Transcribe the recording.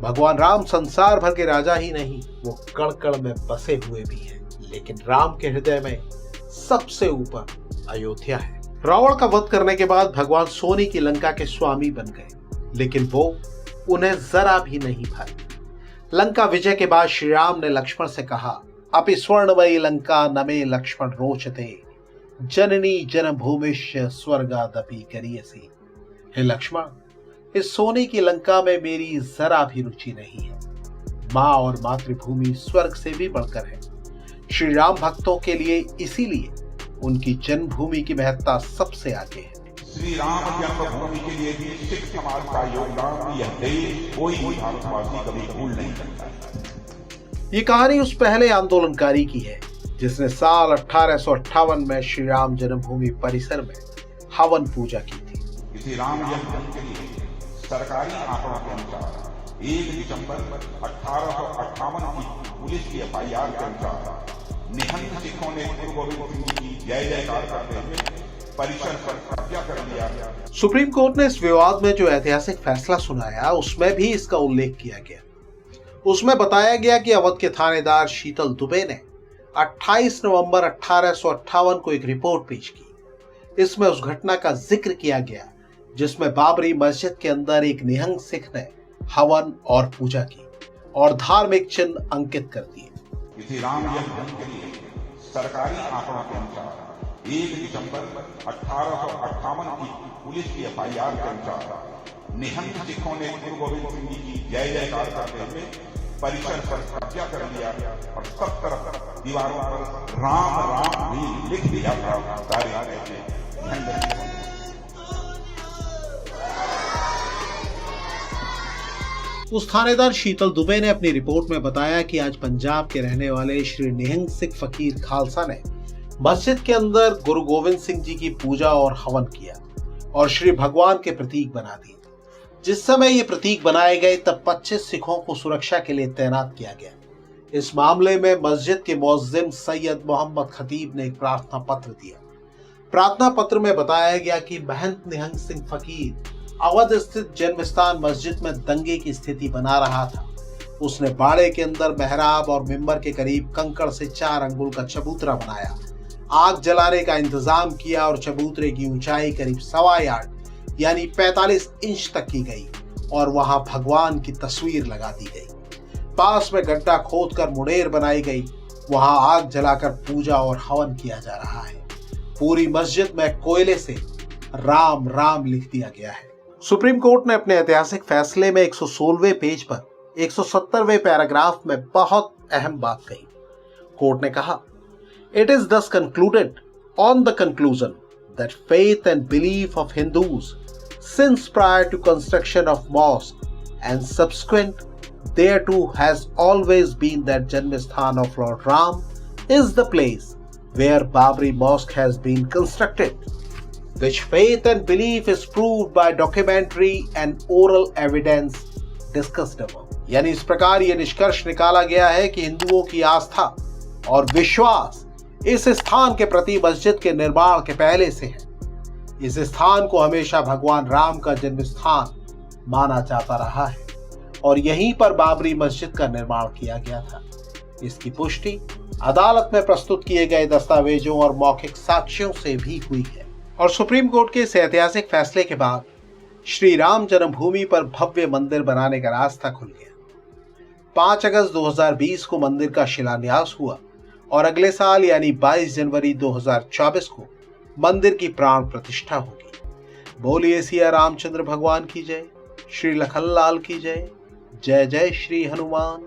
भगवान राम संसार भर के राजा ही नहीं, वो कण कण में बसे हुए भी हैं। लेकिन राम के हृदय में सबसे ऊपर अयोध्या है। रावण का वध करने के बाद भगवान सोने की लंका के स्वामी बन गए, लेकिन वो उन्हें जरा भी नहीं भाई। लंका विजय के बाद श्री राम ने लक्ष्मण से कहा, अपि स्वर्णमयी लंका नमे लक्ष्मण रोचते, जननी जन्मभूमिश्च स्वर्गादपि करियसी। हे लक्ष्मण, इस सोने की लंका में मेरी जरा भी रुचि नहीं है। माँ और मातृभूमि स्वर्ग से भी बढ़कर है। श्री राम भक्तों के लिए इसीलिए उनकी जन्मभूमि की महत्ता सबसे आगे है। श्री राम जन्मभूमि के लिए भी सिख समाज का योगदान यह देश कोई भी भारतवासी कभी भूल नहीं सकता। ये कहानी उस पहले आंदोलनकारी की है जिसने साल 1858 में श्री राम जन्मभूमि परिसर में हवन पूजा की थी। श्री राम जन्मभूमि के लिए सरकारी आंकड़ों के अनुसार 1 दिसंबर 1858 की पुलिस की FIR के अनुसार निहंग सिखों ने गुरु गोविंद सिंह जी की जय जयकार करते हुए परिसर पर कब्जा कर लिया। सुप्रीम कोर्ट ने इस विवाद में जो ऐतिहासिक फैसला सुनाया उसमें भी इसका उल्लेख किया गया। उसमें बताया गया कि अवध के थानेदार शीतल दुबे ने 28 नवंबर 1858 को एक रिपोर्ट पेश की। इसमें उस घटना का जिक्र किया गया जिसमें बाबरी मस्जिद के अंदर एक निहंग सिख ने हवन और पूजा की और धार्मिक चिन्ह अंकित कर दिए। श्री राम जन्मभूमि के लिए सरकारी आंकड़ों के अनुसार 1 दिसंबर 1858 की पुलिस की FIR के अनुसार निहंग सिखों ने गुरु गोविंद सिंह जी की जय जयकार करते हुए परिसर पर कब्जा कर लिया और सब तरफ दीवारों पर राम राम भी लिख दिया था। उस थानेदार शीतल दुबे ने अपनी रिपोर्ट में बताया कि आज पंजाब के रहने वाले श्री निहंग सिख फकीर खालसा ने मस्जिद के अंदर गुरु गोविंद सिंह जी की पूजा और हवन किया और श्री भगवान के प्रतीक बना दिए। जिस समय ये प्रतीक बनाए गए तब 25 सिखों को सुरक्षा के लिए तैनात किया गया। इस मामले में मस्जिद के मुअज्जिम सैयद मोहम्मद खतीब ने एक प्रार्थना पत्र दिया। प्रार्थना पत्र में बताया गया कि महंत निहंग सिंह फकीर अवध स्थित जन्मस्थान मस्जिद में दंगे की स्थिति बना रहा था। उसने बाड़े के अंदर मेहराब और मिंबर के करीब कंकड़ से 4 अंगुल का चबूतरा बनाया, आग जलाने का इंतजाम किया और चबूतरे की ऊंचाई करीब 1.25 यार्ड यानी 45 इंच तक की गई और वहां भगवान की तस्वीर लगा दी गई। पास में गड्ढा खोदकर मुंडेर बनाई गई, वहां आग जलाकर पूजा और हवन किया जा रहा है। पूरी मस्जिद में कोयले से राम राम लिख दिया गया है। सुप्रीम कोर्ट ने अपने ऐतिहासिक फैसले में 116वें पेज पर 170वें पैराग्राफ में बहुत अहम बात कही। कोर्ट ने कहा, it is thus concluded on the conclusion that faith and belief of Hindus since prior to construction of mosque and subsequent thereto has always been that Janmasthan of Lord Ram is the place where Babri Mosque has been constructed, which faith and belief is proved by documentary and oral evidence discussed above। यानी इस प्रकार यह निष्कर्ष निकाला गया है कि हिंदुओं की आस्था और विश्वास इस स्थान के प्रति मस्जिद के निर्माण के पहले से है। इस स्थान को हमेशा भगवान राम का जन्म स्थान माना जाता रहा है और यहीं पर बाबरी मस्जिद का निर्माण किया गया था। इसकी पुष्टि अदालत में प्रस्तुत किए गए दस्तावेजों और मौखिक साक्ष्यों से भी हुई है। और सुप्रीम कोर्ट के इस ऐतिहासिक फैसले के बाद श्री राम जन्मभूमि पर भव्य मंदिर बनाने का रास्ता खुल गया। 5 अगस्त 2020 को मंदिर का शिलान्यास हुआ और अगले साल यानी 22 जनवरी 2024 को मंदिर की प्राण प्रतिष्ठा होगी। बोलिए सिया रामचंद्र भगवान की जय, श्री लखनलाल की जय, जय जय श्री हनुमान।